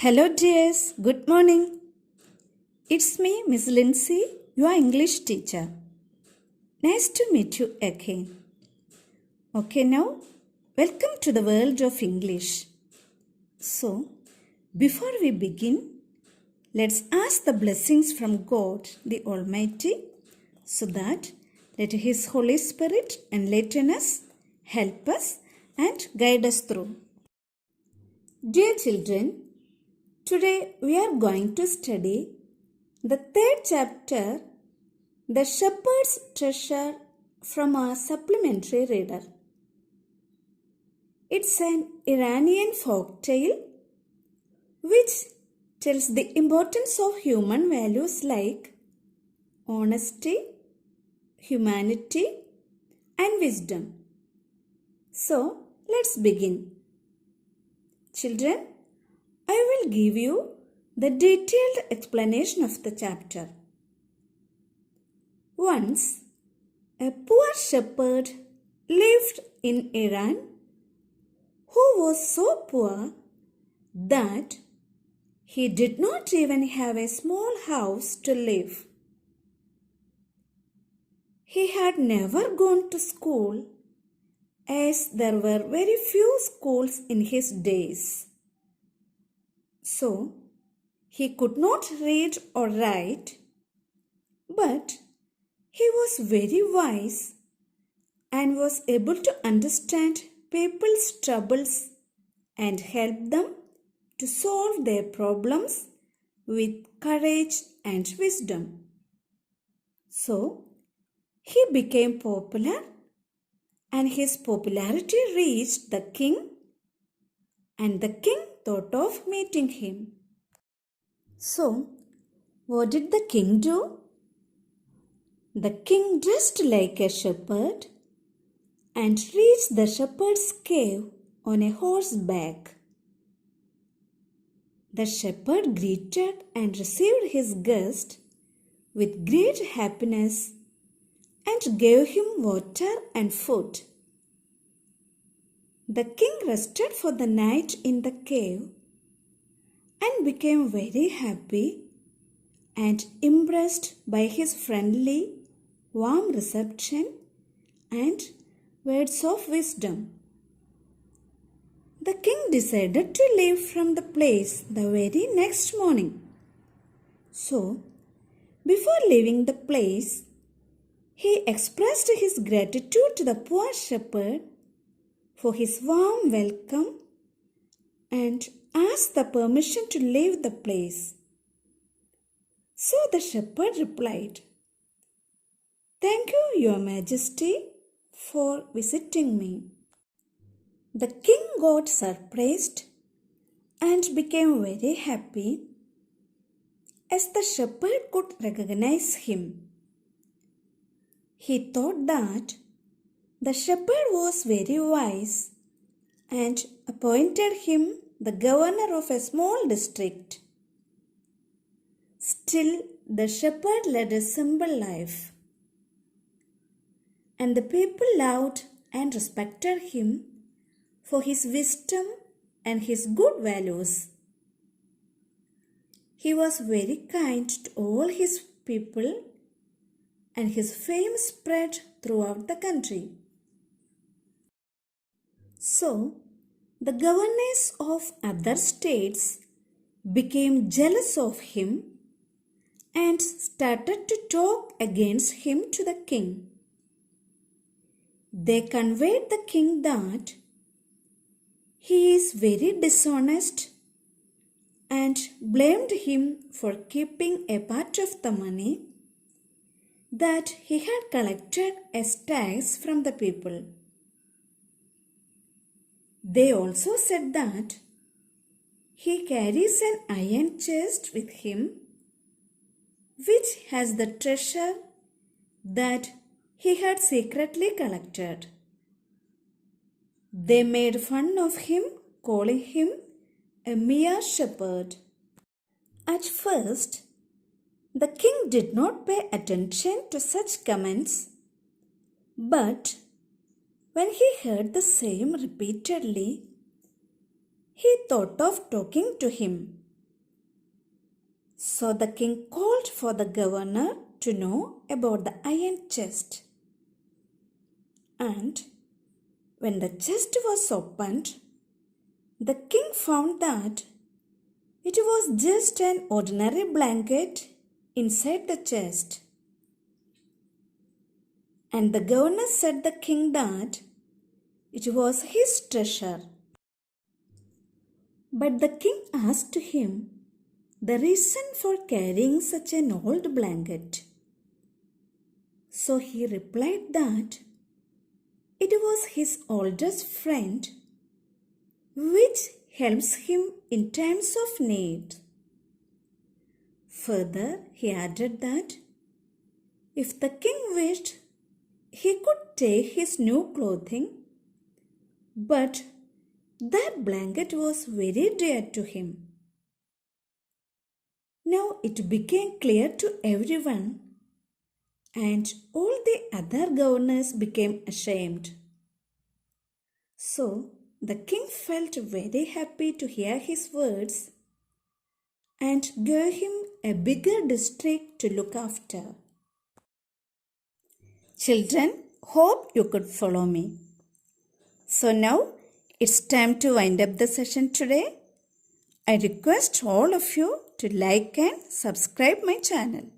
Hello dears, good morning. It's me, Miss Lincy, your English teacher. Nice to meet you again. Okay, now, welcome to the world of English. So, before we begin, let's ask the blessings from God, the Almighty, so that let His Holy Spirit enlighten us, help us, and guide us through. Dear children, today we are going to study the third chapter, The Shepherd's Treasure, from our supplementary reader. It's an Iranian folktale which tells the importance of human values like honesty, humanity, and wisdom. So, let's begin. Children, I will give you the detailed explanation of the chapter. Once, a poor shepherd lived in Iran who was so poor that he did not even have a small house to live. He had never gone to school as there were very few schools in his days. So, he could not read or write, but he was very wise and was able to understand people's troubles and help them to solve their problems with courage and wisdom. So, he became popular and his popularity reached the king, and the king thought of meeting him. So, what did the king do? The king dressed like a shepherd and reached the shepherd's cave on a horseback. The shepherd greeted and received his guest with great happiness and gave him water and food. The king rested for the night in the cave and became very happy and impressed by his friendly, warm reception and words of wisdom. The king decided to leave from the place the very next morning. So, before leaving the place, he expressed his gratitude to the poor shepherd for his warm welcome and asked the permission to leave the place. So the shepherd replied, "Thank you, Your Majesty, for visiting me." The king got surprised and became very happy as the shepherd could recognize him. He thought that the shepherd was very wise and appointed him the governor of a small district. Still, the shepherd led a simple life, and the people loved and respected him for his wisdom and his good values. He was very kind to all his people, and his fame spread throughout the country. So, the governors of other states became jealous of him and started to talk against him to the king. They conveyed the king that he is very dishonest and blamed him for keeping a part of the money that he had collected as tax from the people. They also said that he carries an iron chest with him which has the treasure that he had secretly collected. They made fun of him, calling him a mere shepherd. At first, the king did not pay attention to such comments, but when he heard the same repeatedly, he thought of talking to him. So the king called for the governor to know about the iron chest. And when the chest was opened, the king found that it was just an ordinary blanket inside the chest. And the governor said the king that it was his treasure. But the king asked him the reason for carrying such an old blanket. So he replied that it was his oldest friend, which helps him in times of need. Further, he added that if the king wished, he could take his new clothing, but that blanket was very dear to him. Now it became clear to everyone, and all the other governors became ashamed. So the king felt very happy to hear his words and gave him a bigger district to look after. Children, hope you could follow me. So now it's time to wind up the session today. I request all of you to like and subscribe my channel.